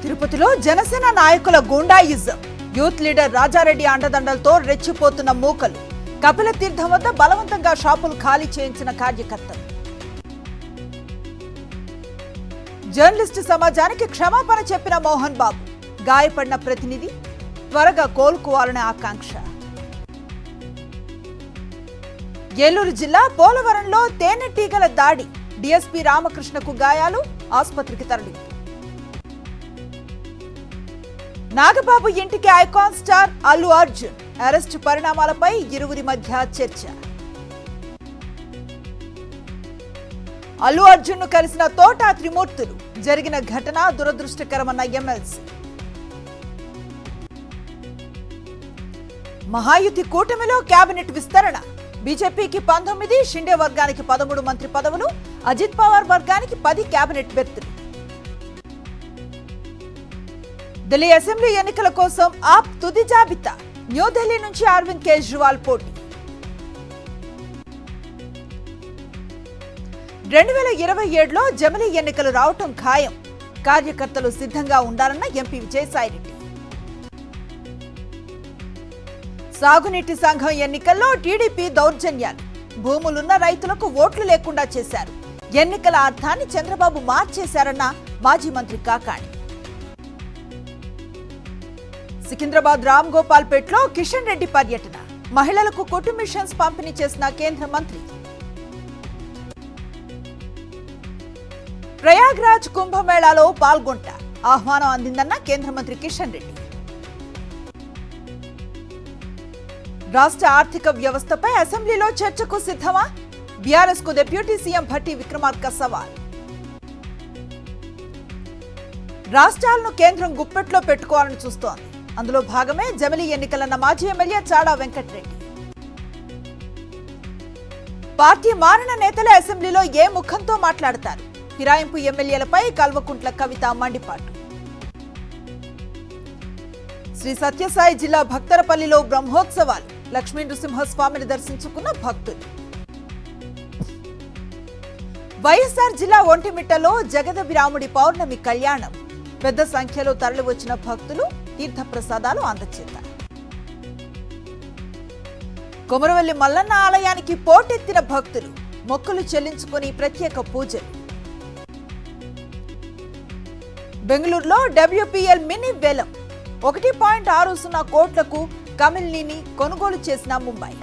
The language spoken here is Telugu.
తిరుపతిలో జనసేన నాయకుల గూండాయిజం, యూత్ లీడర్ రాజారెడ్డి అండదండలతో రెచ్చిపోతున్న మూకలు. కపిల తీర్థం వద్ద బలవంతంగా షాపులు ఖాళీ చేయించిన కార్యకర్తలు. జర్నలిస్టు సమాజానికి క్షమాపణ చెప్పిన మోహన్ బాబు, గాయపడిన ప్రతినిధి త్వరగా కోలుకోవాలనే ఆకాంక్ష. ఏలూరు జిల్లా పోలవరంలో తేనెటీగల దాడి, డీఎస్పీ రామకృష్ణకు గాయాలు, ఆసుపత్రికి తరలింపు. నాగబాబు ఇంటికి icon star Allu Arjun, arrest పరిణామాలపై ఇరువురి మధ్య చర్చ. అల్లు అర్జున్ ను కలిసిన తోట త్రిమూర్తులు, జరిగిన ఘటన దురదృష్టకరమన్న ఎమ్మెల్సీ. మహాయుతి కూటమిలో కేబినెట్ విస్తరణ, బీజేపీకి 19, షిండే వర్గానికి 13 మంత్రి పదవులు, అజిత్ పవార్ వర్గానికి 10 కేబినెట్ బెర్తులు. ఢిల్లీ అసెంబ్లీ ఎన్నికల కోసం ఆప్ తుది జాబితా, న్యూఢిల్లీ నుంచి అరవింద్ కేజ్రీవాల్ పోటీ. 2027లో జమిలీ ఎన్నికలు రావటం ఖాయం, కార్యకర్తలు సిద్ధంగా ఉండాలన్న ఎంపీ విజయసాయిరెడ్డి. సాగునీటి సంఘం ఎన్నికల్లో టీడీపీ దౌర్జన్యాలు, భూములున్న రైతులకు ఓట్లు లేకుండా చేశారు, ఎన్నికల అర్థాన్ని చంద్రబాబు మార్చేశారన్న మాజీ మంత్రి కాకాణి. సికింద్రాబాద్ రామ్ గోపాల్ పేట్లో కిషన్ రెడ్డి పర్యటన, మహిళలకు కుటుంబ మిషన్స్ పంపిణీ చేసిన కేంద్ర మంత్రి. ప్రయాగ్రాజ్ కుంభమేళాలో పాల్గొంట, ఆహ్వానం అందిందన్న కేంద్ర మంత్రి కిషన్ రెడ్డి. రాష్ట్ర ఆర్థిక వ్యవస్థపై అసెంబ్లీలో చర్చకు సిద్ధమా? బీఆర్ఎస్ కు డిప్యూటీ సీఎం భట్టి విక్రమార్క సవాల్. రాష్ట్రాలను కేంద్రం గుప్పెట్లో పెట్టుకోవాలని చూస్తోంది, అందులో భాగమే జమిలీ ఎన్నికలన్న మాజీ ఎమ్మెల్యే చాడా వెంకటరెడ్డి. పార్టీ మారిన నేతలే అసెంబ్లీలో ఏ ముఖంతో మాట్లాడతారు? ఫిరాయింపు ఎమ్మెల్యేలపై కల్వకుంట్ల కవిత మండిపాటు. శ్రీ సత్యసాయి జిల్లా భక్తరపల్లిలో బ్రహ్మోత్సవాలు, లక్ష్మీ నృసింహస్వామిని దర్శించుకున్న భక్తులు. వైఎస్ఆర్ జిల్లా ఒంటిమిట్టలో జగదభిరాముడి పౌర్ణమి కళ్యాణం, పెద్ద సంఖ్యలో తరలివచ్చిన భక్తులు తీర్థప్రసాదాలు అందచేశారు. కొమరవెల్లి మల్లన్న ఆలయానికి పోటెత్తిన భక్తులు, మొక్కులు చెల్లించుకుని ప్రత్యేక పూజలు. బెంగళూరులో డబ్ల్యూపీఎల్ మినీ వేలం, 1.60 కోట్లకు కమిల్నీని కొనుగోలు చేసిన ముంబై.